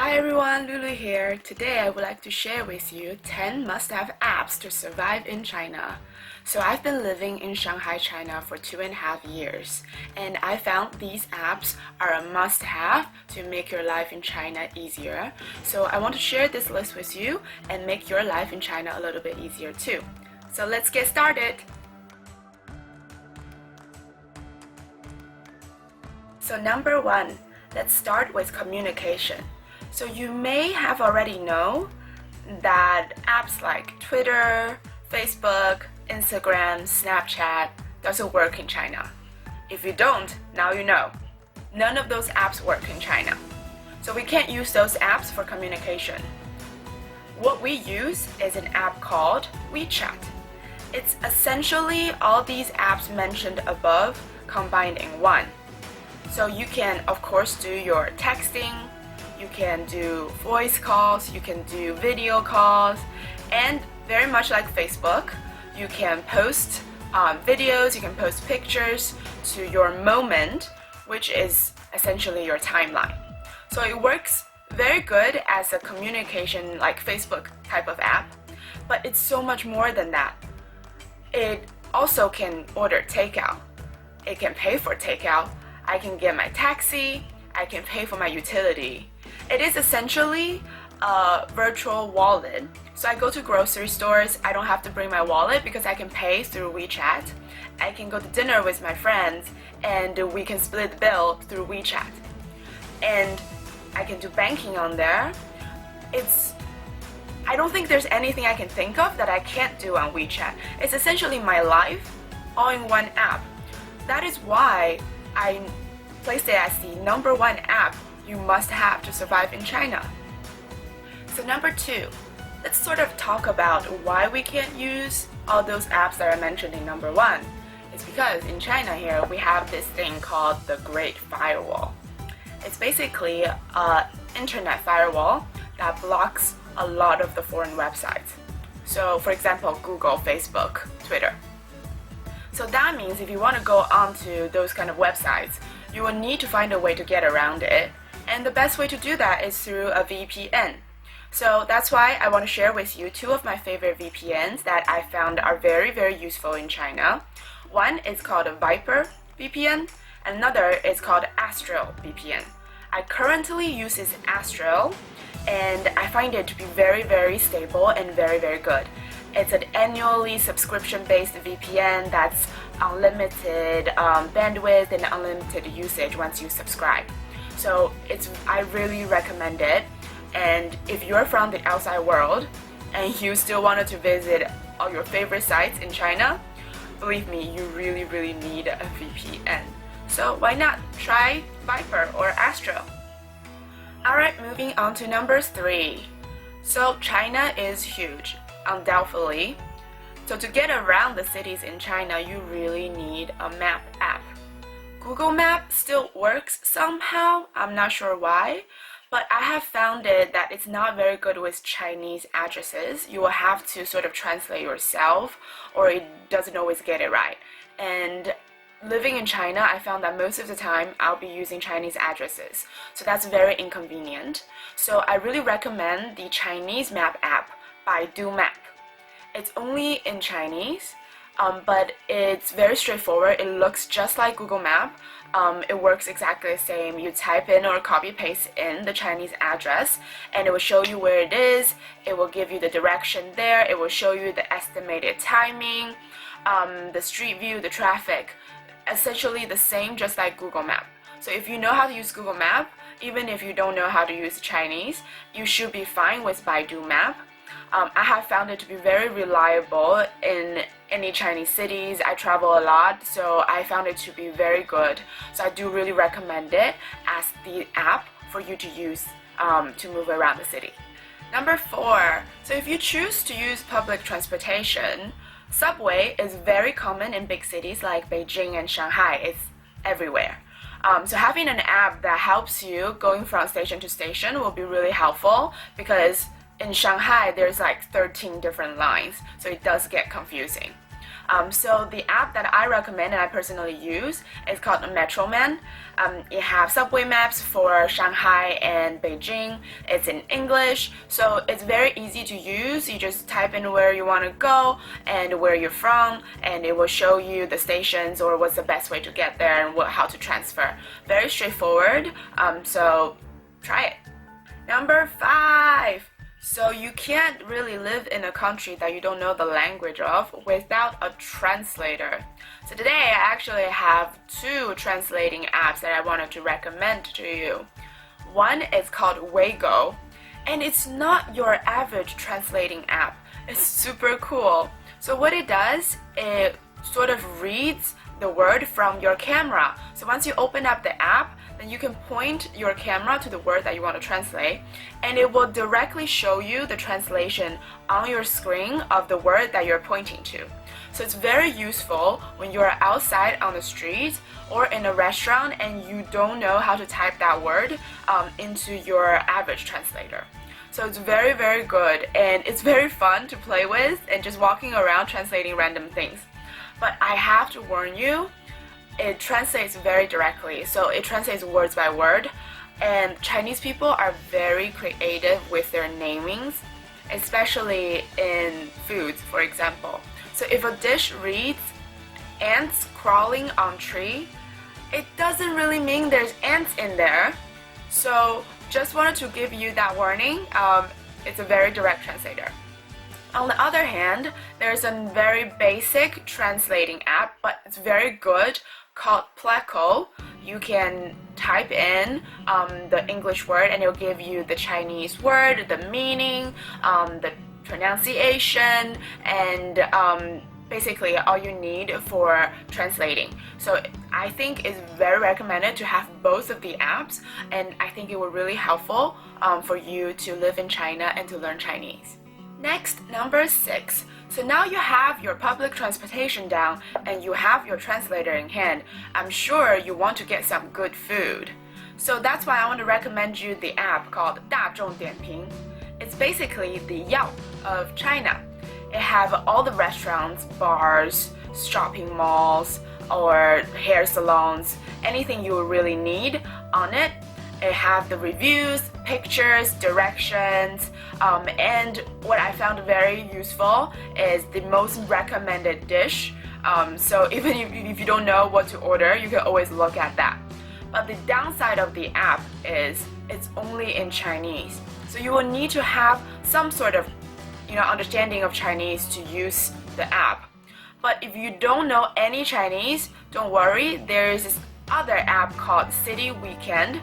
Hi everyone, Lulu here. Today I would like to share with you 10 must-have apps to survive in China. So I've been living in Shanghai, China for 2.5 years, and I found these apps are a must-have to make your life in China easier. So I want to share this list with you and make your life in China a little bit easier too. So let's get started. So number 1, let's start with communication. So you may have already know that apps like Twitter, Facebook, Instagram, Snapchat doesn't work in China. If you don't, now you know. None of those apps work in China. So we can't use those apps for communication. What we use is an app called WeChat. It's essentially all these apps mentioned above combined in one. So you can, of course, do your texting, you can do voice calls, you can do video calls, and very much like Facebook, you can post videos, you can post pictures to your moment, which is essentially your timeline. So it works very good as a communication like Facebook type of app, but it's so much more than that. It also can order takeout. It can pay for takeout. I can get my taxi, I can pay for my utility. It is essentially a virtual wallet. So I go to grocery stores, I don't have to bring my wallet because I can pay through WeChat. I can go to dinner with my friends and we can split the bill through WeChat. And I can do banking on there. I don't think there's anything I can think of that I can't do on WeChat. It's essentially my life all in one app. That is why I placed it as the number 1 app you must have to survive in China. So number 2, let's sort of talk about why we can't use all those apps that I mentioned in number 1. It's because in China here we have this thing called the Great Firewall. It's basically an internet firewall that blocks a lot of the foreign websites. So for example, Google, Facebook, Twitter. So that means if you want to go onto those kind of websites, you will need to find a way to get around it. And the best way to do that is through a VPN. So that's why I want to share with you 2 of my favorite VPNs that I found are very, very useful in China. One is called a Viper VPN, and another is called Astral VPN. I currently use this Astral, and I find it to be very, very stable and very, very good. It's an annually subscription-based VPN that's unlimited bandwidth and unlimited usage once you subscribe. So I really recommend it. And if you're from the outside world and you still wanted to visit all your favorite sites in China, believe me, you really, really need a VPN. So why not try Viper or Astro? Alright, moving on to number 3. So China is huge, undoubtedly. So to get around the cities in China, you really need a map app. Google Map still works somehow, I'm not sure why, but I have found it that it's not very good with Chinese addresses. You will have to sort of translate yourself, or it doesn't always get it right. And living in China, I found that most of the time I'll be using Chinese addresses, so that's very inconvenient. So I really recommend the Chinese map app, Baidu Map. It's only in Chinese, but it's very straightforward. It looks just like Google Map. It works exactly the same. You type in or copy paste in the Chinese address and it will show you where it is. It will give you the direction there. It will show you the estimated timing, the street view, the traffic. Essentially the same, just like Google Map. So if you know how to use Google Map, even if you don't know how to use Chinese, you should be fine with Baidu Map. I have found it to be very reliable in any Chinese cities. I travel a lot, so I found it to be very good. So I do really recommend it as the app for you to use to move around the city. Number 4, so if you choose to use public transportation, subway is very common in big cities like Beijing and Shanghai. It's everywhere. So having an app that helps you going from station to station will be really helpful, because in Shanghai there's like 13 different lines, so it does get confusing. So the app that I recommend and I personally use is called Metro Man. It has subway maps for Shanghai and Beijing. It's in English, so it's very easy to use. You just type in where you want to go and where you're from, and it will show you the stations or what's the best way to get there and how to transfer. Very straightforward, so try it. Number 5. So you can't really live in a country that you don't know the language of without a translator. So today I actually have 2 translating apps that I wanted to recommend to you. One is called Weigo, and it's not your average translating app. It's super cool. So what it does, it sort of reads the word from your camera. So once you open up the app, then you can point your camera to the word that you want to translate, and it will directly show you the translation on your screen of the word that you're pointing to. So it's very useful when you're outside on the street or in a restaurant and you don't know how to type that word into your average translator. So it's very, very good, and it's very fun to play with and just walking around translating random things. But I have to warn you, it translates very directly, so it translates words by word, and Chinese people are very creative with their namings, especially in foods, for example. So if a dish reads ants crawling on tree, it doesn't really mean there's ants in there. So just wanted to give you that warning. It's a very direct translator. On the other hand, there's a very basic translating app, but it's very good, called Pleco. You can type in the English word and it'll give you the Chinese word, the meaning, the pronunciation, and basically all you need for translating. So I think it's very recommended to have both of the apps, and I think it will really helpful for you to live in China and to learn Chinese. Next, number 6. So now you have your public transportation down and you have your translator in hand. I'm sure you want to get some good food. So that's why I want to recommend you the app called 大众点评. It's basically the Yelp of China. It have all the restaurants, bars, shopping malls, or hair salons, anything you really need on it. It have the reviews, pictures, directions, and what I found very useful is the most recommended dish. So even if you don't know what to order, you can always look at that. But the downside of the app is it's only in Chinese. So you will need to have some sort of understanding of Chinese to use the app. But if you don't know any Chinese, don't worry, there is this other app called City Weekend.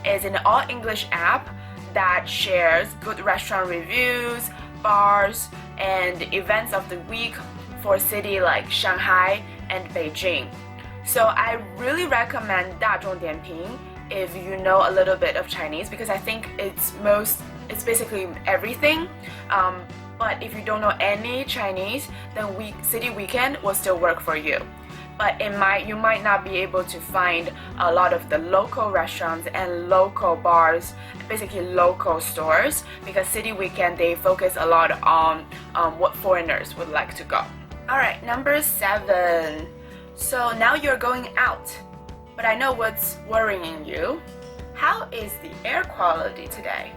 It's an all-English app that shares good restaurant reviews, bars, and events of the week for cities like Shanghai and Beijing. So I really recommend 大众点评 if you know a little bit of Chinese, because I think it's basically everything. But if you don't know any Chinese, then City Weekend will still work for you. But you might not be able to find a lot of the local restaurants and local bars, basically local stores, because City Weekend, they focus a lot on what foreigners would like to go. Alright, number 7. So now you're going out, but I know what's worrying you. How is the air quality today?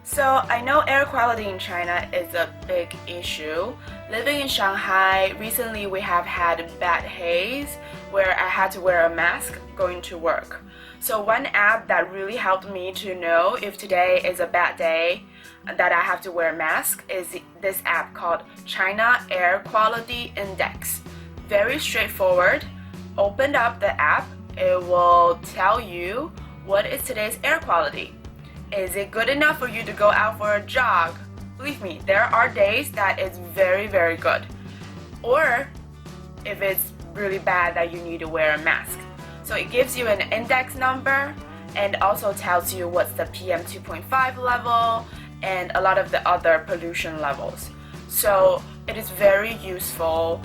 So I know air quality in China is a big issue. Living in Shanghai, recently we have had bad haze where I had to wear a mask going to work. So one app that really helped me to know if today is a bad day that I have to wear a mask is this app called China Air Quality Index. Very straightforward. Open up the app, it will tell you what is today's air quality. Is it good enough for you to go out for a jog? Believe me, there are days that it's very, very good. Or if it's really bad that you need to wear a mask. So it gives you an index number and also tells you what's the PM 2.5 level and a lot of the other pollution levels. So it is very useful,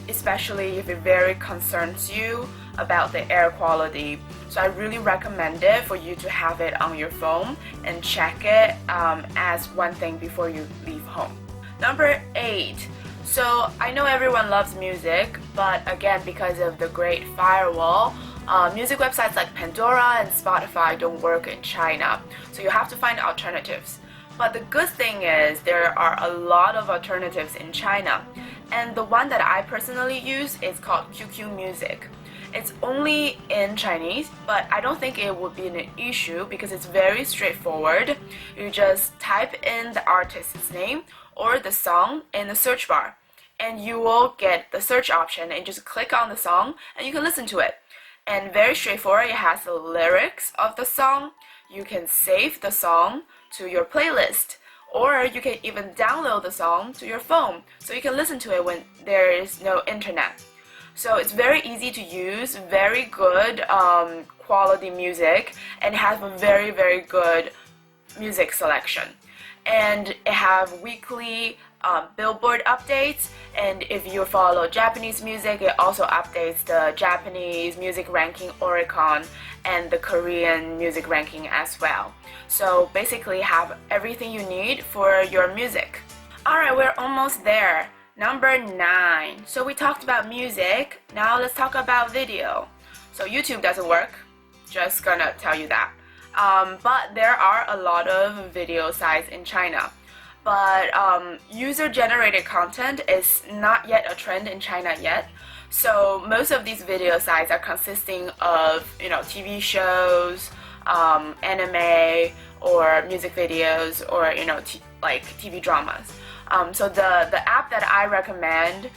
especially if it very concerns you about the air quality. So I really recommend it for you to have it on your phone and check it as one thing before you leave home. Number 8. So I know everyone loves music, but again, because of the Great Firewall, music websites like Pandora and Spotify don't work in China, so you have to find alternatives. But the good thing is there are a lot of alternatives in China, and the one that I personally use is called QQ Music. It's only in Chinese, but I don't think it would be an issue because it's very straightforward. You just type in the artist's name or the song in the search bar, and you will get the search option, and just click on the song and you can listen to it. And very straightforward, it has the lyrics of the song. You can save the song to your playlist, or you can even download the song to your phone so you can listen to it when there is no internet. So it's very easy to use, very good quality music, and has a very good music selection. And it have weekly Billboard updates, and if you follow Japanese music, it also updates the Japanese music ranking Oricon and the Korean music ranking as well. So basically have everything you need for your music. Alright, we're almost there. Number 9. So we talked about music, now let's talk about video. So YouTube doesn't work, just gonna tell you that. But there are a lot of video sites in China. But user-generated content is not yet a trend in China yet. So most of these video sites are consisting of, TV shows, anime, or music videos, or like TV dramas. So the app that I recommend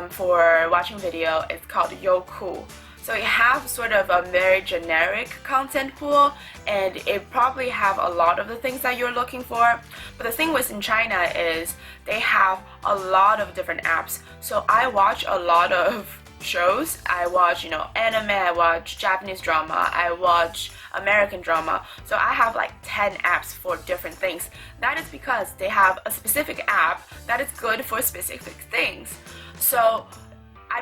for watching video is called Youku. So it has sort of a very generic content pool, and it probably have a lot of the things that you're looking for. But the thing with in China is they have a lot of different apps. So I watch a lot of shows. I watch, anime, I watch Japanese drama, I watch American drama. So I have like 10 apps for different things. That is because they have a specific app that is good for specific things. So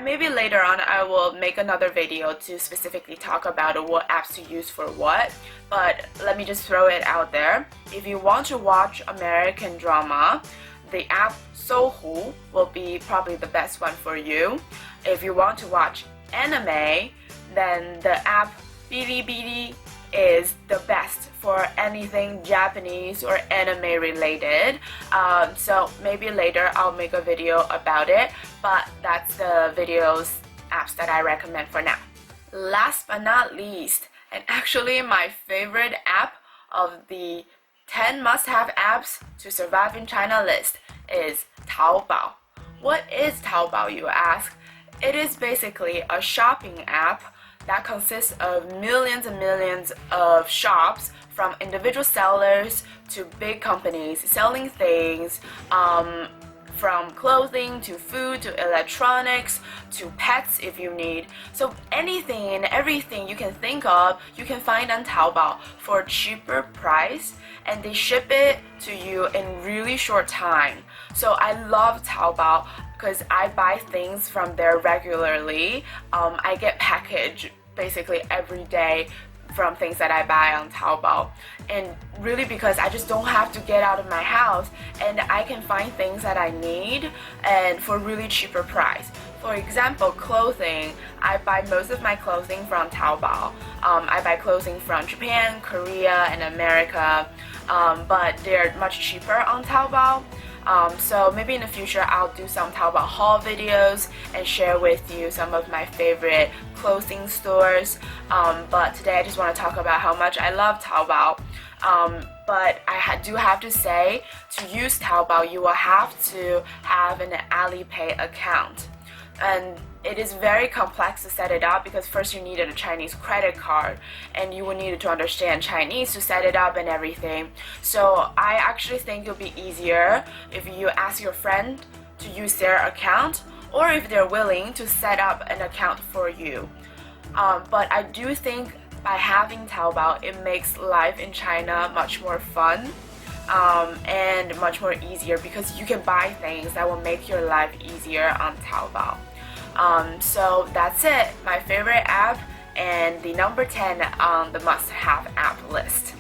maybe later on I will make another video to specifically talk about what apps to use for what, but let me just throw it out there. If you want to watch American drama, the app Sohu will be probably the best one for you. If you want to watch anime, then the app Bilibili is the best for anything Japanese or anime related. So maybe later I'll make a video about it, but that's the apps that I recommend for now. Last but not least, and actually my favorite app of the 10 must-have apps to survive in China list is Taobao. What is Taobao, you ask? It is basically a shopping app that consists of millions and millions of shops, from individual sellers to big companies selling things, from clothing to food to electronics to pets if you need. So anything and everything you can think of, you can find on Taobao for a cheaper price, and they ship it to you in really short time. So I love Taobao because I buy things from there regularly. I get packaged basically every day from things that I buy on Taobao, and really because I just don't have to get out of my house, and I can find things that I need and for really cheaper price. For example, clothing, I buy most of my clothing from Taobao. I buy clothing from Japan, Korea, and America, but they're much cheaper on Taobao. So maybe in the future I'll do some Taobao haul videos and share with you some of my favorite clothing stores. But today I just want to talk about how much I love Taobao. But I do have to say, to use Taobao you will have to have an Alipay account. And it is very complex to set it up because first you needed a Chinese credit card, and you will need to understand Chinese to set it up and everything. So I actually think it'll be easier if you ask your friend to use their account, or if they're willing to set up an account for you. But I do think by having Taobao, it makes life in China much more fun. And much more easier because you can buy things that will make your life easier on Taobao. So that's it, my favorite app and the number 10 on the must-have app list.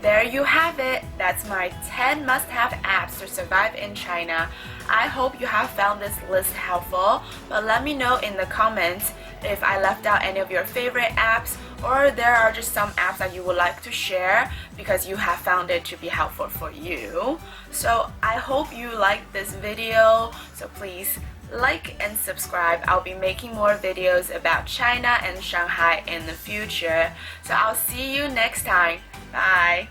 There you have it. That's my 10 must-have apps to survive in China. I hope you have found this list helpful, but let me know in the comments if I left out any of your favorite apps, or there are just some apps that you would like to share because you have found it to be helpful for you. So I hope you liked this video, so please like and subscribe. I'll be making more videos about China and Shanghai in the future. So I'll see you next time. Bye!